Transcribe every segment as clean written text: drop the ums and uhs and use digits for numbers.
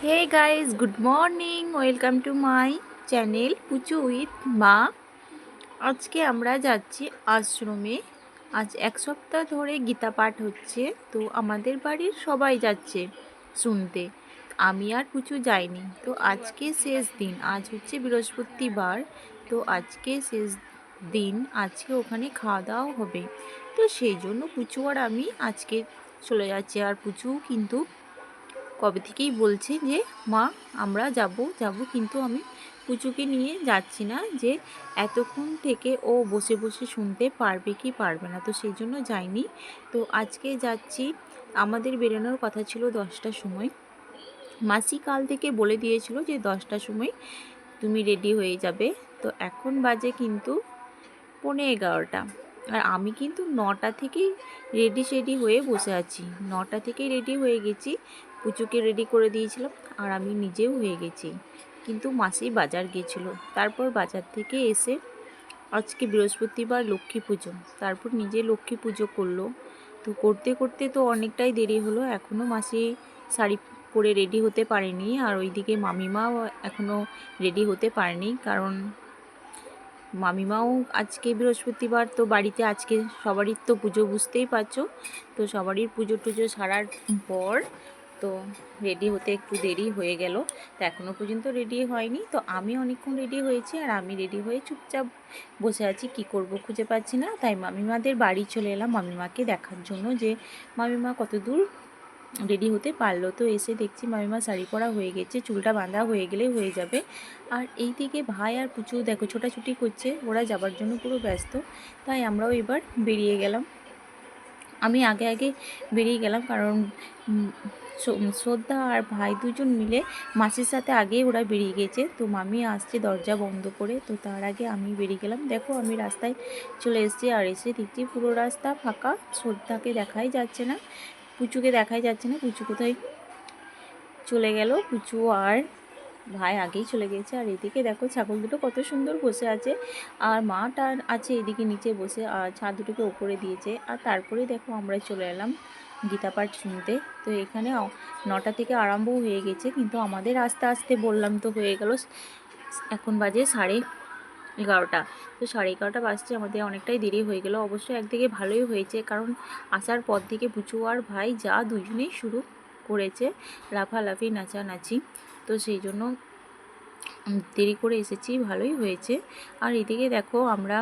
Hey guys, good morning, welcome to my channel Puchu with মা। আজকে আমরা যাচ্ছি আশ্রমে। আজ এক সপ্তাহ ধরে গীতা পাঠ হচ্ছে, তো আমাদের বাড়ির সবাই যাচ্ছে শুনতে। আমি আর পুচু যাইনি। তো আজকে শেষ দিন, আজ হচ্ছে বৃহস্পতিবার। তো আজকে শেষ দিন, আজকে ওখানে খাওয়া দাওয়া হবে। তো সেই জন্য পুচু আর আমি আজকে চলে যাচ্ছি। আর পুচু কিন্তু কবে থেকেই বলছে যে মা আমরা যাব যাব, কিন্তু আমি পুচুকে নিয়ে যাচ্ছি না, যে এতক্ষণ থেকে ও বসে বসে শুনতে পারবে কি পারবে না, তো সেই জন্য যাইনি। তো আজকে যাচ্ছি। আমাদের বেরোনোর কথা ছিল 10টার সময়। মাসি কাল থেকে বলে দিয়েছিল যে 10টার সময় তুমি রেডি হয়ে যাবে। তো এখন বাজে কিন্তু 11:15। আর আমি কিন্তু 9টা থেকেই রেডি হয়ে বসে আছি। 9টা থেকেই রেডি হয়ে গেছি, পুচুকে রেডি করে দিয়েছিলাম আর আমি নিজেও হয়ে গেছি। কিন্তু মাসি বাজার গিয়েছিল। তারপর বাজার থেকে এসে আজকে বৃহস্পতিবার, লক্ষ্মী পুজো, তারপর নিজে লক্ষ্মী পুজো করলো। তো করতে করতে তো অনেকটাই দেরি হলো। এখনও মাসি শাড়ি পরে রেডি হতে পারেনি, আর ওইদিকে মামিমাও এখনও রেডি হতে পারেনি, কারণ মামিমাও আজকে বৃহস্পতিবার, তো বাড়িতে আজকে সবারই তো পুজো, বুঝতেই পারছো। তো সবারই পুজো টুজো সারার পর তো রেডি হতে একটু দেরি হয়ে গেল। তো এখনও পর্যন্ত রেডি হয়নি। তো আমি অনেকক্ষণ রেডি হয়েছি, আর আমি রেডি হয়ে চুপচাপ বসে আছি, কি করব খুঁজে পাচ্ছি না। তাই মামিমাদের বাড়ি চলে এলাম মামিমাকে দেখার জন্য, যে মামিমা কত দূর রেডি হতে পারলো। তো এসে দেখছি মামিমা শাড়ি পরা হয়ে গেছে, চুলটা বাঁধা হয়ে গেলে হয়ে যাবে। আর এই দিকে ভাই আর পুচু দেখো ছোটাছুটি করছে, ওরা যাবার জন্য পুরো ব্যস্ত। তাই আমরাও এবার বেরিয়ে গেলাম। আমি আগে আগে বেরিয়ে গেলাম, কারণ শ্রদ্ধা আর ভাই দুজন মিলে মাসির সাথে আগেই ওরা বেরিয়ে গেছে। তো মামি আসছে দরজা বন্ধ করে, তো তার আগে আমি বেরিয়ে গেলাম। দেখো আমি রাস্তায় চলে এসেছি, আর এসে দেখছি পুরো রাস্তা ফাঁকা, শ্রদ্ধাকে দেখাই যাচ্ছে না, পুচুকে দেখাই যাচ্ছে না। পুচু কোথায় চলে গেল? পুচু আর ভাই আগেই চলে গেছে। আর এদিকে দেখো ছাগল দুটো কত সুন্দর বসে আছে, আর মাটা আছে এদিকে নিচে বসে, আর ছাদ দুটোকে ওপরে দিয়েছে। আর তারপরে দেখো আমরা চলে এলাম গীতা পাঠ শুনতে। তো এখানে 9টা থেকে আরম্ভ হয়ে গেছে, কিন্তু আমাদের আস্তে আস্তে বললাম তো হয়ে গেল। এখন বাজে 11:30। তো 11:30 বাজছে, আমাদের অনেকটাই দেরি হয়ে গেল। অবশ্যই একদিকে ভালোই হয়েছে, কারণ আসার পর থেকে পুচু আর ভাই যা দুজনেই শুরু করেছে লাফালাফি নাচানাচি, তো সেই জন্য দেরি করে এসেছি, ভালোই হয়েছে। আর এদিকে দেখো আমরা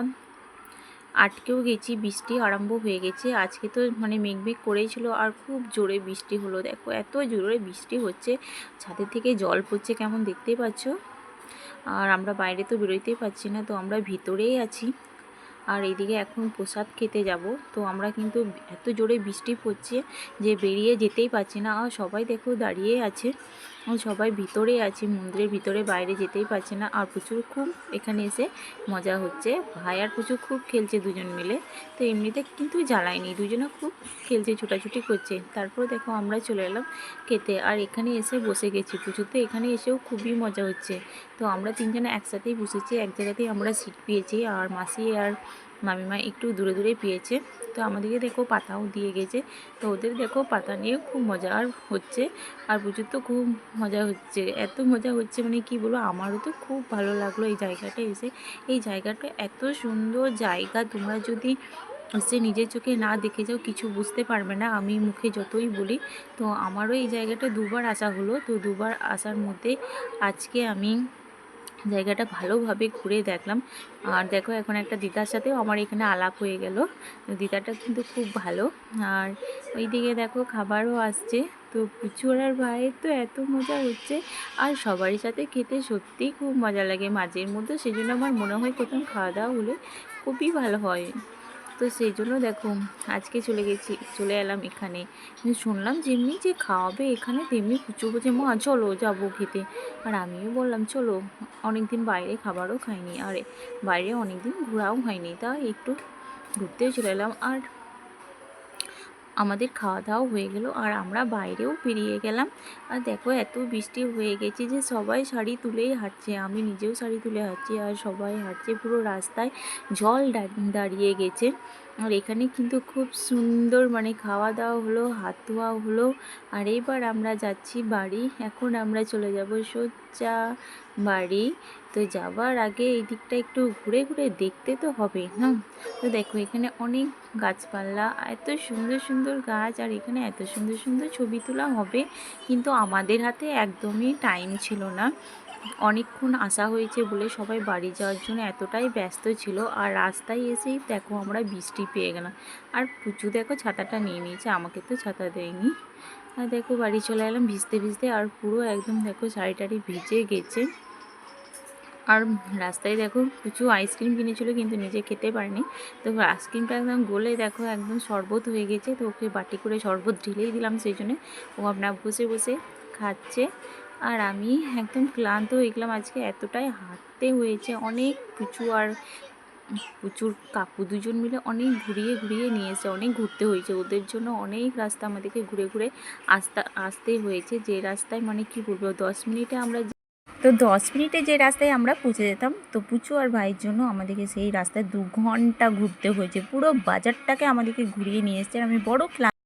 আটকেও গেছি, বৃষ্টি আরম্ভ হয়ে গেছে। আজকে তো মানে মেঘ করেই ছিল, আর খুব জোরে বৃষ্টি হলো। দেখো এত জোরে বৃষ্টি হচ্ছে, ছাদের থেকে জল পড়ছে কেমন, দেখতেই পাচ্ছ। আর আমরা বাইরে তো বেরোতেই পারছি না, তো আমরা ভিতরেই আছি। আর এইদিকে এখন প্রসাদ খেতে যাব। তো আমরা কিন্তু এত জোরে বৃষ্টি পড়ছে যে বেরিয়ে যেতেই পারছি না। আর সবাই দেখো দাঁড়িয়ে আছে, সবাই ভিতরে আছে মন্দিরের ভিতরে, বাইরে যেতেই পারছে না। আর প্রচুর খুব এখানে এসে মজা হচ্ছে। ভাই আর প্রচুর খুব খেলছে দুজন মিলে। তো এমনিতে কিন্তু জ্বালায়নি, দুজনে খুব খেলছে, ছোটাছুটি করছে। তারপর দেখো আমরা চলে এলাম খেতে, আর এখানে এসে বসে গেছি। প্রচুর তো এখানে এসেও খুবই মজা হচ্ছে। তো আমরা তিনজনে একসাথেই বসেছি, এক জায়গাতেই আমরা সিট পেয়েছি। আর মাসি আর মামিমা একটু দূরে দূরে পেয়েছে। তো আমাদেরকে দেখো পাতাও দিয়ে গেছে। তো ওদের দেখো পাতা নিয়ে খুব মজা আর হচ্ছে। আর প্রচুর তো খুব মজা হচ্ছে, এত মজা হচ্ছে মানে কি বলবো। আমারও তো খুব ভালো লাগলো এই জায়গাটা এসে। এই জায়গাটা এত সুন্দর জায়গা, তোমরা যদি এসে নিজের চোখে না দেখে যাও কিছু বুঝতে পারবে না, আমি মুখে যতই বলি। তো আমারও এই জায়গাটা দুবার আসা হলো। তো দুবার আসার মধ্যে আজকে আমি জায়গাটা ভালোভাবে ঘুরে দেখলাম। আর দেখো এখন একটা দিদার সাথেও আমার এখানে আলাপ হয়ে গেল। দিদাটা কিন্তু খুব ভালো। আর ওইদিকে দেখো খাবারও আসছে। তো পুচুর আর ভাইয়ের তো এত মজা হচ্ছে, আর সবারই সাথে খেতে সত্যিই খুব মজা লাগে মাঝের মধ্যে। সেই জন্য আমার মনে হয় কোথাও খাওয়া দাওয়া হলে খুবই ভালো হয়। তো সেই জন্য দেখো আজকে চলে এলাম এখানে। শুনলাম যেমনি যে খাওয়াবে এখানে, তেমনি পুচু বলছে মা চলো যাবো খেতে। আর আমিও বললাম চলো, অনেক দিন বাইরে খাবারও খাইনি, আর বাইরে অনেক দিন ঘোরাও হয়নি, তাই একটু ঘুরতেও চলে এলাম। আর আমাদের খাওয়া দাওয়া হয়ে গেল, আর আমরা বাইরেও বেরিয়ে গেলাম। আর দেখো এত বৃষ্টি হয়ে গেছে যে সবাই শাড়ি তুলেই হাঁটছে, আমি নিজেও শাড়ি তুলে হাঁটছি, আর সবাই হাঁটছে, পুরো রাস্তায় জল দাঁড়িয়ে গেছে। আর এখানে কিন্তু খুব সুন্দর মানে খাওয়া দাওয়া হলো, হাত ধোয়া হলো। আর এবার আমরা যাচ্ছি বাড়ি। এখন আমরা চলে যাব সোজা বাড়ি। তো যাবার আগে এই দিকটা একটু ঘুরে ঘুরে দেখতে তো হবে না। তো দেখো এখানে অনেক গাছপালা, এত সুন্দর সুন্দর গাছ, আর এখানে এত সুন্দর সুন্দর ছবি তোলা হবে, কিন্তু আমাদের হাতে একদমই টাইম ছিল না। অনেকক্ষণ আসা হয়েছে বলে সবাই বাড়ি যাওয়ার জন্য এতটাই ব্যস্ত ছিল। আর রাস্তায় এসেই দেখো আমরা বৃষ্টি পেয়ে গেলাম। আর পুচু দেখো ছাতাটা নিয়ে নিয়েছে, আমাকে তো ছাতা দেয়নি। আর দেখো বাড়ি চলে এলাম ভিজতে ভিজতে, আর পুরো একদম দেখো শাড়ি টাড়ি ভিজে গেছে। আর রাস্তায় দেখো কিছু আইসক্রিম কিনেছিল, কিন্তু নিজে খেতে পারেনি। তো আইসক্রিমটা একদম গলে দেখো একদম শরবত হয়ে গেছে। তো ওকে বাটি করে শরবত ঢেলেই দিলাম, সেই জন্যে ও আপনার বসে বসে খাচ্ছে। আর আমি একদম ক্লান্ত হয়ে গেলাম, আজকে এতটাই হাঁটতে হয়েছে অনেক কিছু। আর প্রচুর কাকু দুজন মিলে অনেক ঘুরিয়ে ঘুরিয়ে নিয়ে এসে অনেক ঘুরতে হয়েছে ওদের জন্য। অনেক রাস্তা আমাদেরকে ঘুরে ঘুরে আসতে হয়েছে, যে রাস্তায় মানে কি বলবো 10 মিনিটে আমরা, তো 10 মিনিটে যে রাস্তায় আমরা পৌঁছে যেতাম, তো পুচু আর ভাইয়ের জন্য আমাদেরকে সেই রাস্তায় 2 ঘন্টা ঘুরতে হয়েছে। পুরো বাজারটাকে আমাদেরকে ঘুরিয়ে নিয়ে এসছে। আমি বড়